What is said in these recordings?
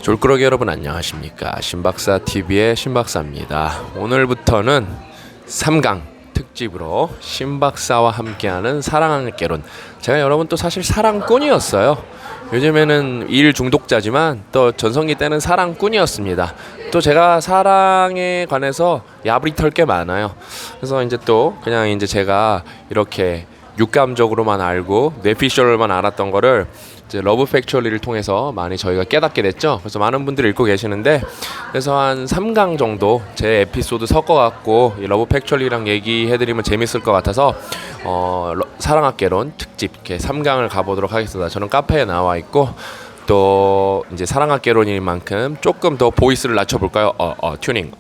졸꾸러기 여러분 안녕하십니까. 신박사TV의 신박사입니다. 오늘부터는 3강 특집으로 신박사와 함께하는 사랑하는 깨론. 제가 여러분 또 사실 사랑꾼이었어요. 요즘에는 일 중독자지만 또 전성기 때는 사랑꾼이었습니다. 또 제가 사랑에 관해서 야부리 털 게 많아요. 그래서 이제 또 그냥 이제 제가 이렇게 육감적으로만 알고 뇌피셜만 알았던 거를 이제 러브 팩츄얼리를 통해서 많이 저희가 깨닫게 됐죠. 그래서 많은 분들이 읽고 계시는데, 그래서 한 3강 정도 제 에피소드 섞어갖고 이 러브 팩츄얼리랑 얘기해드리면 재밌을 것 같아서 사랑학개론 특집 이렇게 3강을 가보도록 하겠습니다. 저는 카페에 나와 있고 또 이제 사랑학개론인 만큼 조금 더 보이스를 낮춰볼까요? 튜닝.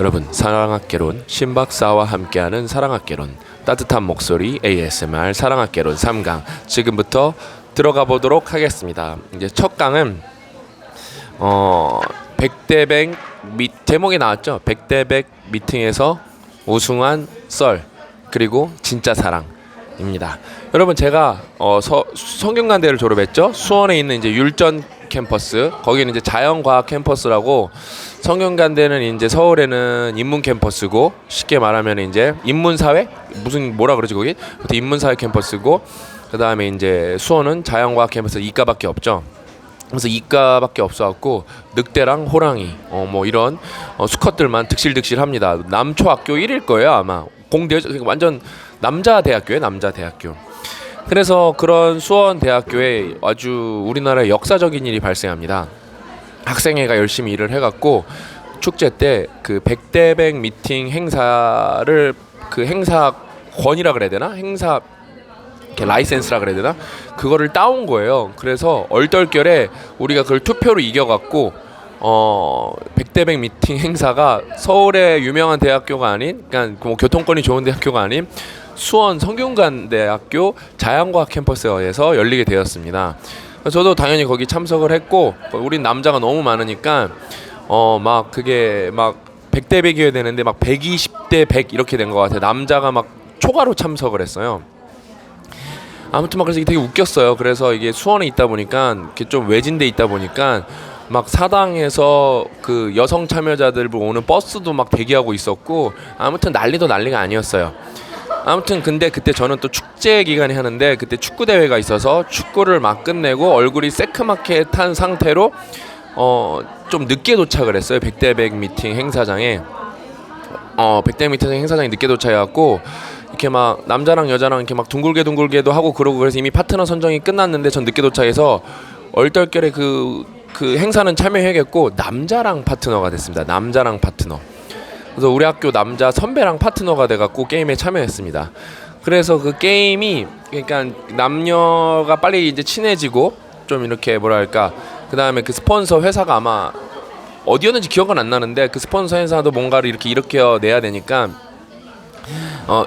여러분, 사랑학개론 신박사와 함께하는 사랑학개론 따뜻한 목소리 ASMR 사랑학개론 3강 지금부터 들어가 보도록 하겠습니다. 이제 첫 강은 100대 100 제목이 나왔죠. 100대 100 미팅에서 우승한 썰 그리고 진짜 사랑입니다. 여러분, 제가 성균관대를 졸업했죠. 수원에 있는 이제 율전 캠퍼스, 거기는 이제 자연과학 캠퍼스라고, 성균관대는 이제 서울에는 인문 캠퍼스고, 쉽게 말하면 이제 인문사회 뭐라 그러지 거기? 인문사회 캠퍼스고, 그 다음에 이제 수원은 자연과학 캠퍼스 이과밖에 없죠. 그래서 이과밖에 없어갖고 늑대랑 호랑이 뭐 이런 수컷들만 득실득실합니다. 남초학교 1일 거예요 아마. 공대 완전 남자 대학교예요, 남자 대학교. 그래서 그런 수원 대학교에 아주 우리나라의 역사적인 일이 발생합니다. 학생회가 열심히 일을 해갖고 축제 때 그 100대 100 미팅 행사를, 그 행사권이라 그래야 되나? 행사 라이센스라 그래야 되나? 그거를 따온 거예요. 그래서 얼떨결에 우리가 그걸 투표로 이겨갖고 100대 100 미팅 행사가 서울의 유명한 대학교가 아닌, 그러니까 뭐 교통권이 좋은 대학교가 아닌 수원 성균관대학교 자연과학 캠퍼스에서 열리게 되었습니다. 저도 당연히 거기 참석을 했고, 우린 남자가 너무 많으니까 막 그게 막 100대 100이어야 되는데 막 120대 100 이렇게 된 것 같아요. 남자가 막 초과로 참석을 했어요. 아무튼 막 그래서 이게 되게 웃겼어요. 그래서 이게 수원에 있다 보니까, 이렇게 좀 외진데 있다 보니까 막 사당에서 그 여성 참여자들 오는 버스도 막 대기하고 있었고, 아무튼 난리가 아니었어요. 아무튼 근데 그때 저는 또 축제 기간에 하는데, 그때 축구 대회가 있어서 축구를 막 끝내고 얼굴이 새크맣게 탄 상태로 좀 늦게 도착을 했어요. 100대 100 미팅 행사장에. 100대 미팅 행사장에 늦게 도착해갖고 이렇게 막 남자랑 여자랑 이렇게 막 둥글게도 하고 그러고, 그래서 이미 파트너 선정이 끝났는데 전 늦게 도착해서 얼떨결에 그 행사는 참여해야겠고 남자랑 파트너가 됐습니다. 남자랑 파트너. 그래서 우리 학교 남자 선배랑 파트너가 돼갖고 게임에 참여했습니다. 그래서 그 게임이, 그러니까 남녀가 빨리 이제 친해지고 좀 이렇게 뭐랄까, 그 다음에 그 스폰서 회사가 아마 어디였는지 기억은 안 나는데, 그 스폰서 회사도 뭔가를 이렇게 내야 되니까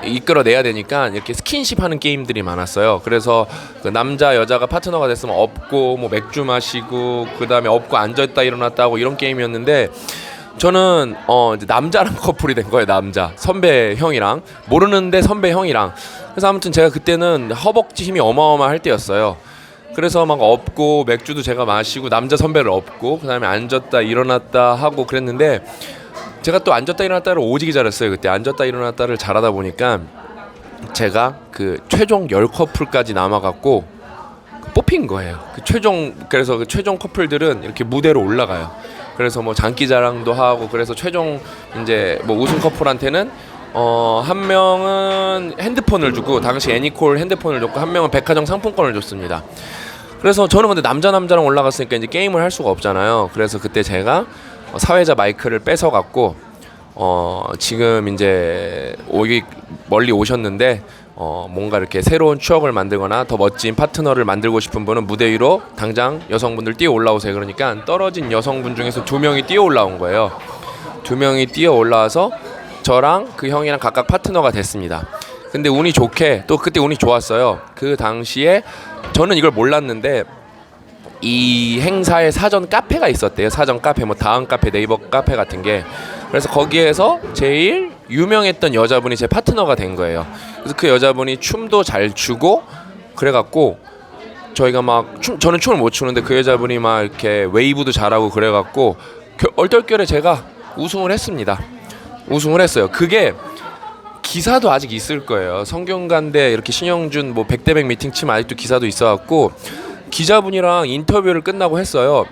이끌어내야 되니까 이렇게 스킨십 하는 게임들이 많았어요. 그래서 그 남자 여자가 파트너가 됐으면 업고 뭐 맥주 마시고, 그 다음에 업고 앉았다 일어났다 하고 이런 게임이었는데, 저는 이제 남자랑 커플이 된 거예요. 남자 선배 형이랑, 모르는데 선배 형이랑. 그래서 아무튼 제가 그때는 허벅지 힘이 어마어마할 때였어요. 그래서 막 업고 맥주도 제가 마시고 남자 선배를 업고, 그 다음에 앉았다 일어났다 하고 그랬는데, 제가 또 앉았다 일어났다를 오지게 잘했어요. 그때 앉았다 일어났다를 잘하다 보니까 제가 그 최종 10커플까지 남아갖고 뽑힌 거예요. 그래서 그 최종 커플들은 이렇게 무대로 올라가요. 그래서 뭐 장기자랑도 하고, 그래서 최종 이제 뭐 우승 커플한테는 한 명은 핸드폰을 주고, 당시 애니콜 핸드폰을 줬고, 한 명은 백화점 상품권을 줬습니다. 그래서 저는 근데 남자랑 올라갔으니까 이제 게임을 할 수가 없잖아요. 그래서 그때 제가 사회자 마이크를 뺏어갖고 지금 이제 멀리 오셨는데 뭔가 이렇게 새로운 추억을 만들거나 더 멋진 파트너를 만들고 싶은 분은 무대 위로 당장 여성분들 뛰어 올라오세요. 그러니까 떨어진 여성분 중에서 2명이 뛰어 올라온 거예요. 2명이 뛰어 올라와서 저랑 그 형이랑 각각 파트너가 됐습니다. 근데 운이 좋게, 또 그때 운이 좋았어요. 그 당시에 저는 이걸 몰랐는데 이 행사에 사전 카페가 있었대요. 사전 카페, 뭐 다음 카페, 네이버 카페 같은 게. 그래서 거기에서 제일 유명했던 여자분이 제 파트너가 된 거예요. 그래서 그 여자분이 춤도 잘 추고 그래갖고 저희가 막 저는 춤을 못 추는데 그 여자분이 막 이렇게 웨이브도 잘하고 그래갖고 얼떨결에 제가 우승을 했습니다. 우승을 했어요. 그게 기사도 아직 있을 거예요. 성균관대 이렇게 신영준 뭐 100대100 미팅 치면 아직도 기사도 있어갖고 기자분이랑 인터뷰를 끝나고 했어요.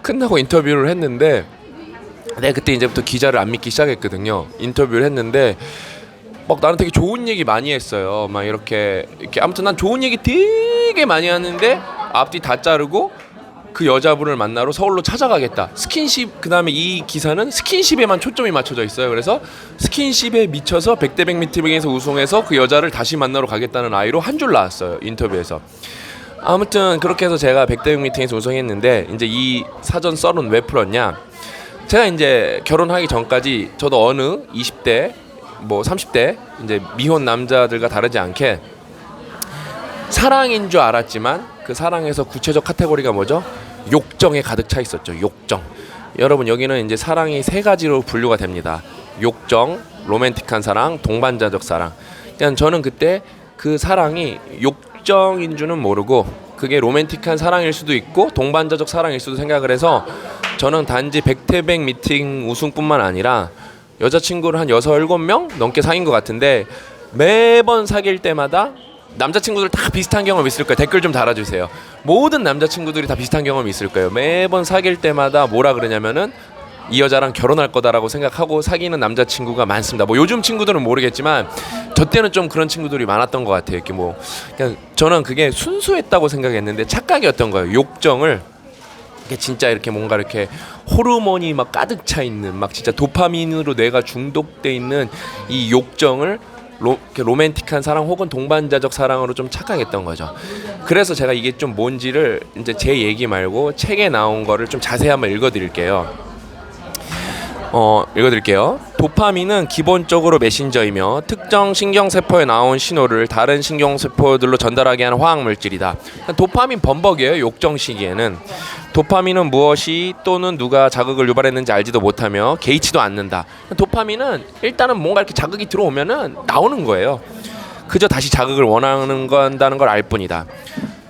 끝나고 인터뷰를 했는데 내가 그때 이제부터 기자를 안 믿기 시작했거든요. 인터뷰를 했는데 막 나는 되게 좋은 얘기 많이 했어요. 막 이렇게 아무튼 난 좋은 얘기 되게 많이 하는데 앞뒤 다 자르고 그 여자분을 만나러 서울로 찾아가겠다. 스킨십, 그다음에 이 기사는 스킨십에만 초점이 맞춰져 있어요. 그래서 스킨십에 미쳐서 100대100 미팅에서 우승해서 그 여자를 다시 만나러 가겠다는 아이로 한 줄 나왔어요. 인터뷰에서. 아무튼 그렇게 해서 제가 100대100 미팅에서 우승했는데 이제 이 사전 썰은 왜 풀었냐? 제가 이제 결혼하기 전까지 저도 어느 20대 뭐 30대 이제 미혼 남자들과 다르지 않게 사랑인 줄 알았지만 그 사랑에서 구체적 카테고리가 뭐죠? 욕정에 가득 차 있었죠. 욕정. 여러분 여기는 이제 사랑이 세 가지로 분류가 됩니다. 욕정, 로맨틱한 사랑, 동반자적 사랑. 그냥 저는 그때 그 사랑이 욕정인 줄은 모르고 그게 로맨틱한 사랑일 수도 있고 동반자적 사랑일 수도 생각을 해서 저는 단지 100대100 미팅 우승뿐만 아니라 여자친구를 한 6, 7명 넘게 사귄 것 같은데 매번 사귈 때마다 남자친구들 다 비슷한 경험 있을 거예요. 댓글 좀 달아주세요. 모든 남자친구들이 다 비슷한 경험이 있을 거예요. 매번 사귈 때마다 뭐라 그러냐면은 이 여자랑 결혼할 거다라고 생각하고 사귀는 남자친구가 많습니다. 뭐 요즘 친구들은 모르겠지만 저 때는 좀 그런 친구들이 많았던 것 같아요. 이렇게 뭐 그냥 저는 그게 순수했다고 생각했는데 착각이었던 거예요. 욕정을 이게 진짜 이렇게 뭔가 이렇게 호르몬이 막 가득 차 있는 막 진짜 도파민으로 뇌가 중독돼 있는 이 욕정을 로맨틱한 사랑 혹은 동반자적 사랑으로 좀 착각했던 거죠. 그래서 제가 이게 좀 뭔지를 이제 제 얘기 말고 책에 나온 거를 좀 자세히 한번 읽어드릴게요. 읽어드릴게요. 도파민은 기본적으로 메신저이며 특정 신경세포에 나온 신호를 다른 신경세포들로 전달하게 하는 화학물질이다. 도파민 범벅이에요. 욕정 시기에는. 도파민은 무엇이 또는 누가 자극을 유발했는지 알지도 못하며 개의치도 않는다. 도파민은 일단은 뭔가 이렇게 자극이 들어오면은 나오는 거예요. 그저 다시 자극을 원하는 건다는 걸 알 뿐이다.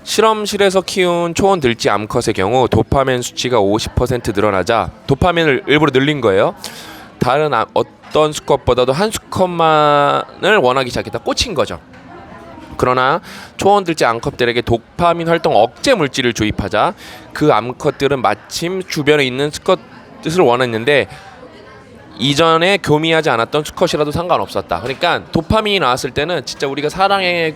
실험실에서 키운 초원 들쥐 암컷의 경우 도파민 수치가 50% 늘어나자 도파민을 일부러 늘린 거예요. 다른 어떤 수컷보다도 한 수컷만을 원하기 시작했다. 꽂힌 거죠. 그러나 초원 들쥐 암컷들에게 도파민 활동 억제 물질을 주입하자 그 암컷들은 마침 주변에 있는 수컷을 원했는데 이전에 교미하지 않았던 수컷이라도 상관없었다. 그러니까 도파민이 나왔을 때는 진짜 우리가 사랑에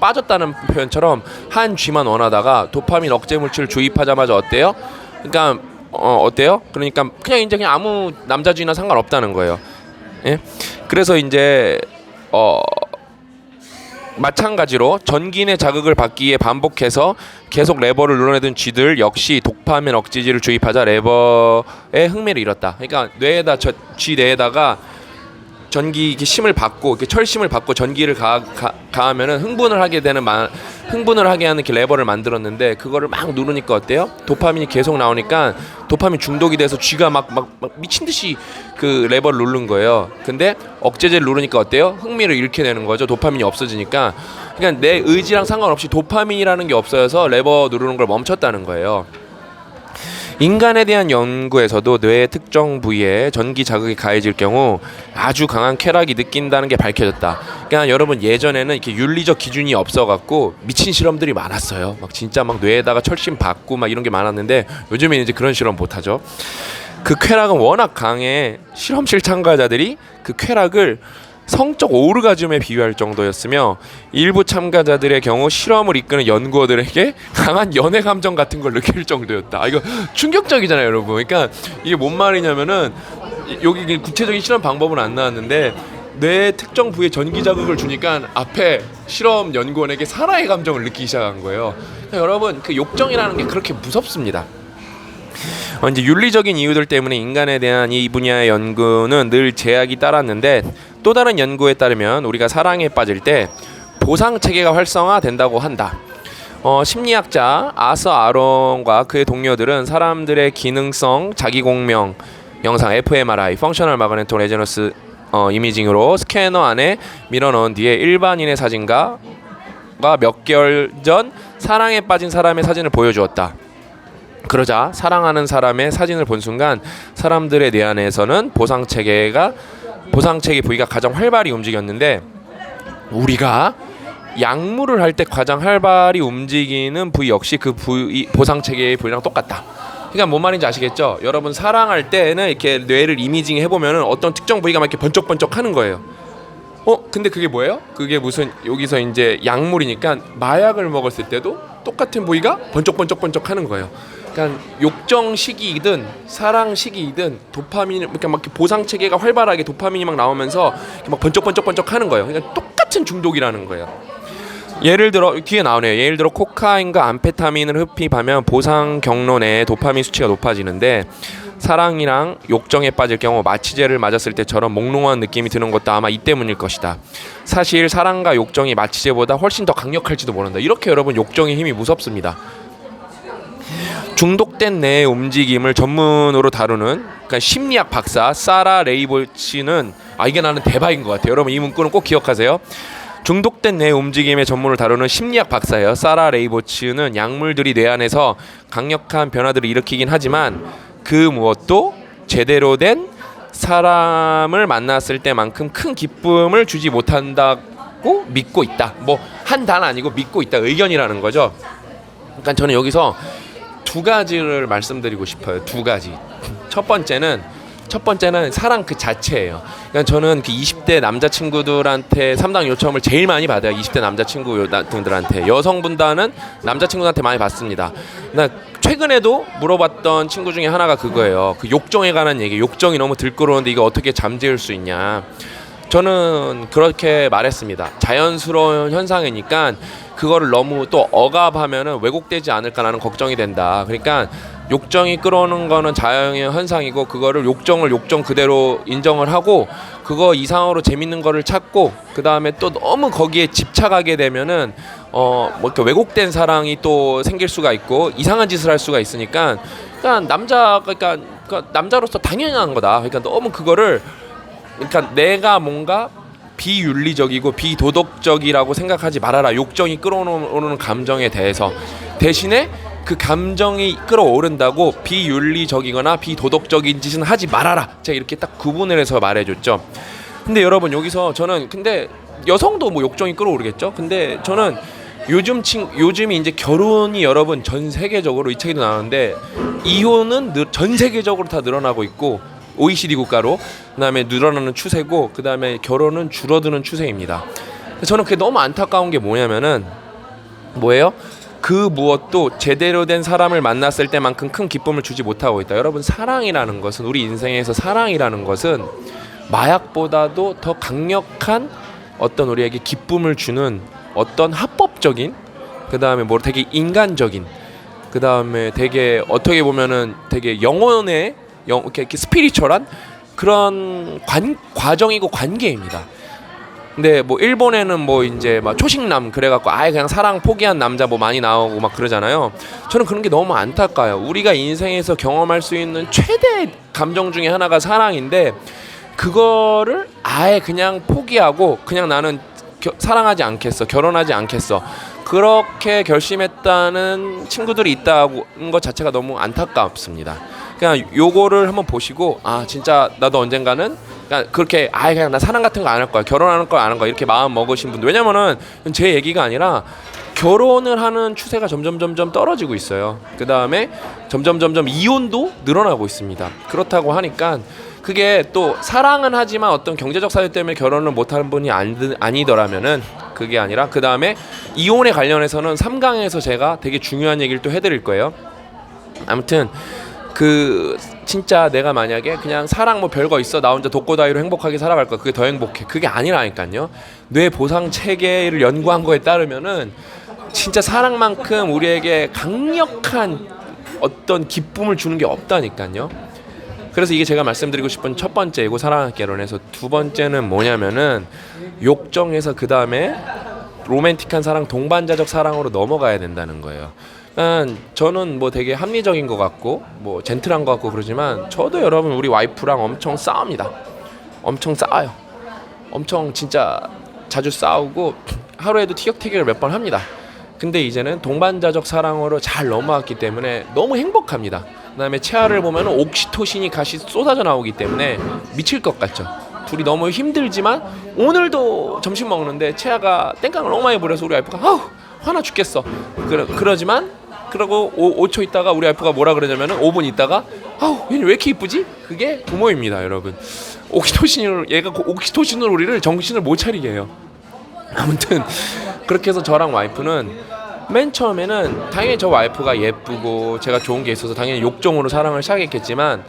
빠졌다는 표현처럼 한 쥐만 원하다가 도파민 억제 물질을 주입하자마자 어때요? 그러니까 어때요? 그러니까 그냥 아무 남자 쥐나 상관없다는 거예요. 예? 그래서 이제 마찬가지로 전기의 자극을 받기 위해 반복해서 계속 레버를 눌러내던 쥐들 역시 도파민 억제제를 주입하자 레버에 흥미를 잃었다. 그러니까 뇌에다 쥐 뇌에다가 전기 심을 받고 철심을 받고 전기를 가하면은 흥분을 하게 하는 이렇게 레버를 만들었는데 그거를 막 누르니까 어때요? 도파민이 계속 나오니까 도파민 중독이 돼서 쥐가 막 미친 듯이 그 레버를 누른 거예요. 근데 억제제를 누르니까 어때요? 흥미를 잃게 되는 거죠. 도파민이 없어지니까. 그러니까 내 의지랑 상관없이 도파민이라는 게 없어져서 레버 누르는 걸 멈췄다는 거예요. 인간에 대한 연구에서도 뇌의 특정 부위에 전기 자극이 가해질 경우 아주 강한 쾌락이 느낀다는 게 밝혀졌다. 그러니까 여러분 예전에는 이렇게 윤리적 기준이 없어갖고 미친 실험들이 많았어요. 막 진짜 막 뇌에다가 철심 받고 막 이런 게 많았는데 요즘에는 이제 그런 실험 못하죠. 그 쾌락은 워낙 강해 실험실 참가자들이 그 쾌락을 성적 오르가즘에 비유할 정도였으며 일부 참가자들의 경우 실험을 이끄는 연구원들에게 강한 연애 감정 같은 걸 느낄 정도였다. 이거 충격적이잖아요, 여러분. 그러니까 이게 뭔 말이냐면은 여기 구체적인 실험 방법은 안 나왔는데 뇌 특정 부위에 전기 자극을 주니까 앞에 실험 연구원에게 사랑의 감정을 느끼기 시작한 거예요. 그러니까 여러분 그 욕정이라는 게 그렇게 무섭습니다. 이제 윤리적인 이유들 때문에 인간에 대한 이 분야의 연구는 늘 제약이 따랐는데 또 다른 연구에 따르면 우리가 사랑에 빠질 때 보상 체계가 활성화된다고 한다. 심리학자 아서 아론과 그의 동료들은 사람들의 기능성 자기공명 영상 fMRI (Functional Magnetic Resonance) 이미징으로 스캐너 안에 밀어넣은 뒤에 일반인의 사진과 몇 개월 전 사랑에 빠진 사람의 사진을 보여주었다. 그러자 사랑하는 사람의 사진을 본 순간 사람들의 뇌 안에서는 보상체계 부위가 가장 활발히 움직였는데, 우리가 약물을 할 때 가장 활발히 움직이는 부위 역시 그 부위 보상체계의 부위랑 똑같다. 그러니까 뭔 말인지 아시겠죠? 여러분 사랑할 때는 이렇게 뇌를 이미징 해보면은 어떤 특정 부위가 막 이렇게 번쩍번쩍 하는 거예요. 근데 그게 뭐예요? 그게 무슨 여기서 이제 약물이니까 마약을 먹었을 때도 똑같은 부위가 번쩍번쩍번쩍 하는 거예요. 그러니까 욕정 시기이든 사랑 시기이든 도파민 이렇게 막 보상 체계가 활발하게 도파민이 막 나오면서 막 번쩍번쩍번쩍 하는 거예요. 그러니까 똑같은 중독이라는 거예요. 예를 들어 뒤에 나오네요. 예를 들어 코카인과 암페타민을 흡입하면 보상 경로 내에 도파민 수치가 높아지는데, 사랑이랑 욕정에 빠질 경우 마취제를 맞았을 때처럼 몽롱한 느낌이 드는 것도 아마 이 때문일 것이다. 사실 사랑과 욕정이 마취제보다 훨씬 더 강력할지도 모른다. 이렇게 여러분 욕정의 힘이 무섭습니다. 중독된 뇌의 움직임을 전문으로 다루는 그러니까 심리학 박사 사라 레이볼치는 이게 나는 대박인 것 같아요. 여러분 이 문구는 꼭 기억하세요. 중독된 뇌 움직임의 전문을 다루는 심리학 박사예요. 사라 레이보츠는 약물들이 뇌 안에서 강력한 변화들을 일으키긴 하지만 그 무엇도 제대로 된 사람을 만났을 때만큼 큰 기쁨을 주지 못한다고 믿고 있다. 뭐 한 단 아니고 믿고 있다. 의견이라는 거죠. 그러니까 저는 여기서 두 가지를 말씀드리고 싶어요. 두 가지. 첫 번째는 사랑 그 자체예요. 그러니까 저는 그 20대 남자친구들한테 상담 요청을 제일 많이 받아요. 20대 남자친구들한테. 여성분들은 남자친구들한테 많이 받습니다. 나 최근에도 물어봤던 친구 중에 하나가 그거예요. 그 욕정에 관한 얘기. 욕정이 너무 들끓어오는데 이거 어떻게 잠재울 수 있냐. 저는 그렇게 말했습니다. 자연스러운 현상이니까 그거를 너무 또 억압하면은 왜곡되지 않을까라는 걱정이 된다. 그러니까 욕정이 끌어오는 거는 자연의 현상이고 그거를 욕정을 욕정 그대로 인정을 하고 그거 이상으로 재밌는 거를 찾고 그 다음에 또 너무 거기에 집착하게 되면은 뭐 이렇게 왜곡된 사랑이 또 생길 수가 있고 이상한 짓을 할 수가 있으니까 그러니까 남자로서 당연한 거다. 그러니까 너무 그거를 그러니까 내가 뭔가 비윤리적이고 비도덕적이라고 생각하지 말아라. 욕정이 끌어오르는 감정에 대해서 대신에 그 감정이 끌어오른다고 비윤리적이거나 비도덕적인 짓은 하지 말아라. 제가 이렇게 딱 구분을 해서 말해줬죠. 근데 여기서 저는 근데 여성도 뭐 욕정이 끌어오르겠죠. 근데 저는 요즘이 이제 결혼이 여러분 전 세계적으로 이 책에도 나오는데 이혼은 전 세계적으로 다 늘어나고 있고 OECD 국가로 그다음에 늘어나는 추세고 그다음에 결혼은 줄어드는 추세입니다. 저는 그게 너무 안타까운 게 뭐냐면은 뭐예요? 그 무엇도 제대로 된 사람을 만났을 때만큼 큰 기쁨을 주지 못하고 있다. 여러분 사랑이라는 것은 우리 인생에서 사랑이라는 것은 마약보다도 더 강력한 어떤 우리에게 기쁨을 주는 어떤 합법적인 그다음에 뭐 되게 인간적인 그다음에 되게 어떻게 보면은 되게 영혼의 이렇게 스피리추얼한 그런 과정이고 관계입니다. 근데 뭐 일본에는 뭐 이제 막 초식남 그래갖고 아예 그냥 사랑 포기한 남자 뭐 많이 나오고 막 그러잖아요. 저는 그런 게 너무 안타까워요. 우리가 인생에서 경험할 수 있는 최대 감정 중에 하나가 사랑인데 그거를 아예 그냥 포기하고 그냥 나는 사랑하지 않겠어, 결혼하지 않겠어 그렇게 결심했다는 친구들이 있다는 것 자체가 너무 안타깝습니다. 그냥 요거를 한번 보시고 진짜 나도 언젠가는 그렇게 아예 그냥 나 사랑 같은 거 안 할 거야, 결혼하는 거 안 할 거야 이렇게 마음 먹으신 분들, 왜냐면은 제 얘기가 아니라 결혼을 하는 추세가 점점 떨어지고 있어요. 그 다음에 점점 이혼도 늘어나고 있습니다. 그렇다고 하니까 그게 또 사랑은 하지만 어떤 경제적 사유 때문에 결혼을 못하는 분이 아니더라면은 그게 아니라 그 다음에 이혼에 관련해서는 3강에서 제가 되게 중요한 얘기를 또 해드릴 거예요. 아무튼 그 진짜 내가 만약에 그냥 사랑 뭐 별거 있어 나 혼자 독고다이로 행복하게 살아갈 거야 그게 더 행복해 그게 아니라니까요. 뇌 보상 체계를 연구한 거에 따르면은 진짜 사랑만큼 우리에게 강력한 어떤 기쁨을 주는 게 없다니까요. 그래서 이게 제가 말씀드리고 싶은 첫 번째이고 사랑과 결혼에서 두 번째는 뭐냐면은 욕정에서 그 다음에 로맨틱한 사랑, 동반자적 사랑으로 넘어가야 된다는 거예요. 저는 뭐 되게 합리적인 것 같고 뭐 젠틀한 것 같고 그러지만 저도 여러분 우리 와이프랑 엄청 싸웁니다. 엄청 싸워요. 엄청 진짜 자주 싸우고 하루에도 티격태격을 몇 번 합니다. 근데 이제는 동반자적 사랑으로 잘 넘어왔기 때문에 너무 행복합니다. 그다음에 채아를 보면 옥시토신이 같이 쏟아져 나오기 때문에 미칠 것 같죠. 둘이 너무 힘들지만 오늘도 점심 먹는데 채아가 땡깡을 너무 많이 부려서 우리 와이프가 아우 화나 죽겠어. 그러지만 그러고 5초 있다가 우리 와이프가 뭐라 그러냐면은 5분 있다가 아우 얘는 왜 이렇게 이쁘지? 그게 부모입니다, 여러분. 얘가 옥시토신으로 우리를 정신을 못 차리게 해요. 아무튼 그렇게 해서 저랑 와이프는 맨 처음에는 당연히 저 와이프가 예쁘고 제가 좋은 게 있어서 당연히 욕정으로 사랑을 시작했겠지만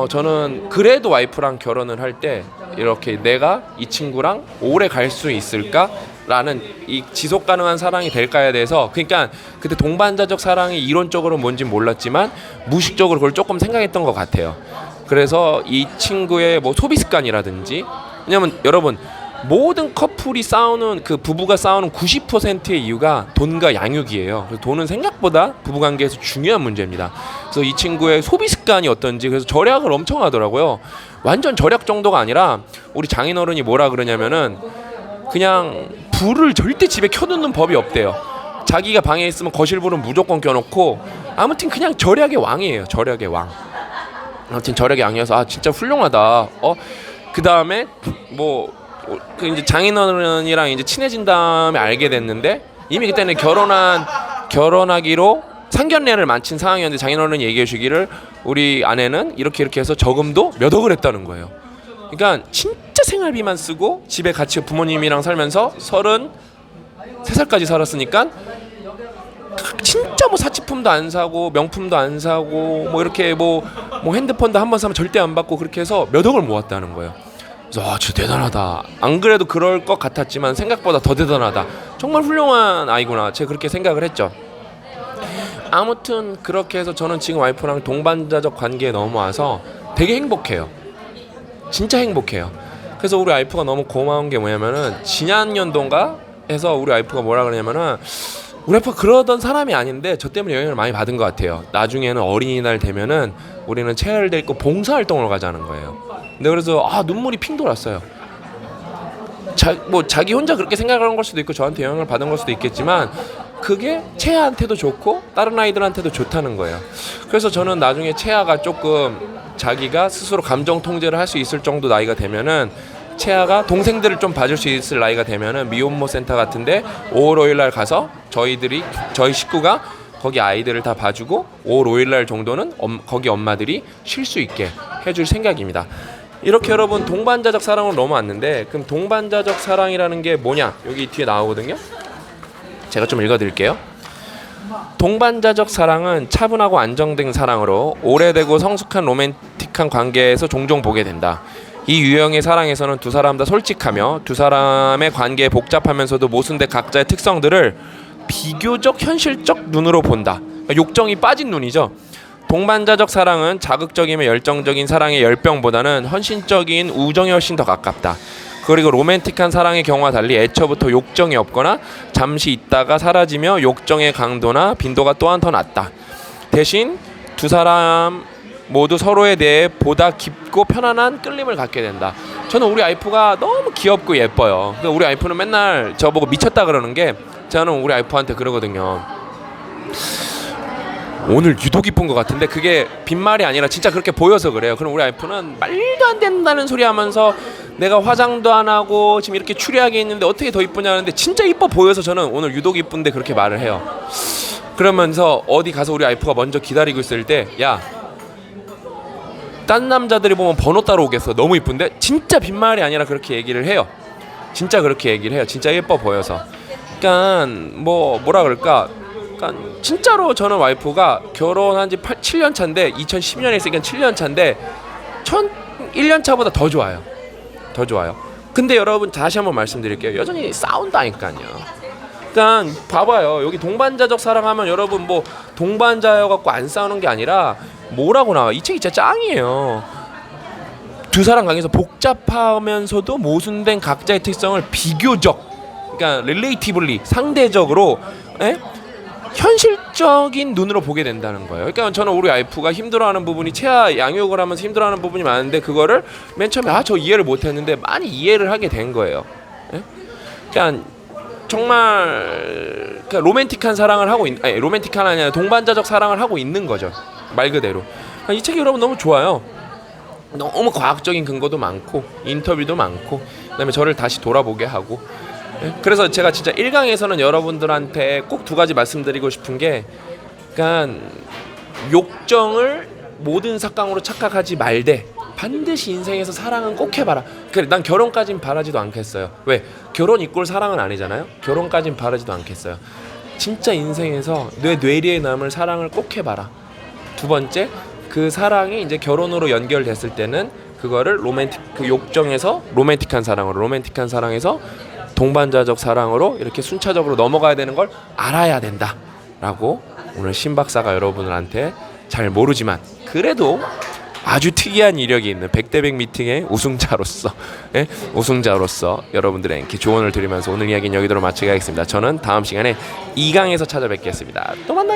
저는 그래도 와이프랑 결혼을 할 때 이렇게 내가 이 친구랑 오래 갈 수 있을까라는 이 지속 가능한 사랑이 될까에 대해서 그러니까 그때 동반자적 사랑이 이론적으로 뭔지 몰랐지만 무의식적으로 그걸 조금 생각했던 것 같아요. 그래서 이 친구의 뭐 소비 습관이라든지 왜냐면 여러분 모든 커플이 싸우는 그 부부가 싸우는 90%의 이유가 돈과 양육이에요. 그래서 돈은 생각보다 부부관계에서 중요한 문제입니다. 그래서 이 친구의 소비 습관이 어떤지 그래서 절약을 엄청 하더라고요. 완전 절약 정도가 아니라 우리 장인어른이 뭐라 그러냐면은 그냥 불을 절대 집에 켜놓는 법이 없대요. 자기가 방에 있으면 거실 불은 무조건 켜놓고 아무튼 그냥 절약의 왕이에요. 절약의 왕. 아무튼 절약의 왕이어서 아 진짜 훌륭하다. 그 다음에 그 이제 장인어른이랑 이제 친해진 다음에 알게 됐는데 이미 그때는 결혼하기로 상견례를 마친 상황이었는데 장인어른이 얘기해 주기를 우리 아내는 이렇게 해서 저금도 몇 억을 했다는 거예요. 그러니까 진짜 생활비만 쓰고 집에 같이 부모님이랑 살면서 33살까지 살았으니까 진짜 뭐 사치품도 안 사고 명품도 안 사고 뭐 이렇게 뭐 핸드폰도 한 번 사면 절대 안 받고 그렇게 해서 몇 억을 모았다는 거예요. 진짜 대단하다. 안 그래도 그럴 것 같았지만 생각보다 더 대단하다. 정말 훌륭한 아이구나. 제가 그렇게 생각을 했죠. 아무튼 그렇게 해서 저는 지금 와이프랑 동반자적 관계에 넘어와서 되게 행복해요. 진짜 행복해요. 그래서 우리 와이프가 너무 고마운 게 뭐냐면은 지난 연도인가 해서 우리 와이프가 뭐라 그러냐면은 우리 와이프가 그러던 사람이 아닌데 저 때문에 영향을 많이 받은 것 같아요. 나중에는 어린이날 되면은 우리는 채아를 데리고 봉사활동을 가자는 거예요. 근데 그래서 눈물이 핑 돌았어요. 자기 혼자 그렇게 생각하는 걸 수도 있고 저한테 영향을 받은 걸 수도 있겠지만 그게 채아한테도 좋고 다른 아이들한테도 좋다는 거예요. 그래서 저는 나중에 채아가 조금 자기가 스스로 감정 통제를 할 수 있을 정도 나이가 되면은 채아가 동생들을 좀 봐줄 수 있을 나이가 되면은 미혼모 센터 같은데 5월 5일날 가서 저희 식구가 거기 아이들을 다 봐주고 5월 5일날 정도는 거기 엄마들이 쉴 수 있게 해줄 생각입니다. 이렇게 여러분 동반자적 사랑으로 넘어왔는데 그럼 동반자적 사랑이라는 게 뭐냐? 여기 뒤에 나오거든요. 제가 좀 읽어드릴게요. 동반자적 사랑은 차분하고 안정된 사랑으로 오래되고 성숙한 로맨틱한 관계에서 종종 보게 된다. 이 유형의 사랑에서는 두 사람 다 솔직하며 두 사람의 관계에 복잡하면서도 모순된 각자의 특성들을 비교적 현실적 눈으로 본다. 그러니까 욕정이 빠진 눈이죠. 동반자적 사랑은 자극적이며 열정적인 사랑의 열병보다는 헌신적인 우정에 훨씬 더 가깝다. 그리고 로맨틱한 사랑의 경우와 달리 애초부터 욕정이 없거나 잠시 있다가 사라지며 욕정의 강도나 빈도가 또한 더 낮다. 대신 두 사람 모두 서로에 대해 보다 깊고 편안한 끌림을 갖게 된다. 저는 우리 와이프가 너무 귀엽고 예뻐요. 우리 와이프는 맨날 저보고 미쳤다 그러는 게 저는 우리 와이프한테 그러거든요. 오늘 유독 이쁜 것 같은데 그게 빈말이 아니라 진짜 그렇게 보여서 그래요. 그럼 우리 와이프는 말도 안 된다는 소리 하면서 내가 화장도 안 하고 지금 이렇게 추리하게 있는데 어떻게 더 이쁘냐 하는데 진짜 이뻐 보여서 저는 오늘 유독 이쁜데 그렇게 말을 해요. 그러면서 어디 가서 우리 와이프가 먼저 기다리고 있을 때 야, 딴 남자들이 보면 번호 따로 오겠어. 너무 이쁜데 진짜 빈말이 아니라 그렇게 얘기를 해요. 진짜 그렇게 얘기를 해요. 진짜 예뻐 보여서. 그러니까 뭐라 그럴까? 그러니까 진짜로 저는 와이프가 결혼한 지 7년 차인데 2010년에 있으니까 7년 차인데 1년 차보다 더 좋아요. 더 좋아요. 근데 여러분 다시 한번 말씀드릴게요. 여전히 싸운다니까요. 그러니까 봐봐요. 여기 동반자적 사랑하면 여러분 뭐 동반자여 갖고 안 싸우는 게 아니라 뭐라고 나와. 이 책이 진짜 짱이에요. 두 사람 관계에서 복잡하면서도 모순된 각자의 특성을 비교적, 그러니까 relatively 상대적으로 현실적인 눈으로 보게 된다는 거예요. 그러니까 저는 우리 와이프가 힘들어하는 부분이 채아 양육을 하면서 힘들어하는 부분이 많은데 그거를 맨 처음에 저 이해를 못했는데 많이 이해를 하게 된 거예요. 그러니까 정말 로맨틱한 사랑을 하고 아니 로맨틱한 아니라 동반자적 사랑을 하고 있는 거죠. 말 그대로. 이 책이 여러분 너무 좋아요. 너무 과학적인 근거도 많고 인터뷰도 많고 그다음에 저를 다시 돌아보게 하고. 그래서 제가 진짜 1강에서는 여러분들한테 꼭 두 가지 말씀드리고 싶은 게, 그러니까 욕정을 모든 삭강으로 착각하지 말되 반드시 인생에서 사랑은 꼭 해봐라. 그래, 난 결혼까진 바라지도 않겠어요. 왜? 결혼 이꼴 사랑은 아니잖아요. 결혼까진 바라지도 않겠어요. 진짜 인생에서 내 뇌리에 남을 사랑을 꼭 해봐라. 두 번째, 그 사랑이 이제 결혼으로 연결됐을 때는 그거를 그 욕정에서 로맨틱한 사랑에서 동반자적 사랑으로 이렇게 순차적으로 넘어가야 되는 걸 알아야 된다라고 오늘 신 박사가 여러분들한테 잘 모르지만 그래도 아주 특이한 이력이 있는 100대100 미팅의 우승자로서 여러분들에게 조언을 드리면서 오늘 이야기는 여기로 마치겠습니다. 저는 다음 시간에 2강에서 찾아뵙겠습니다. 또 만나요.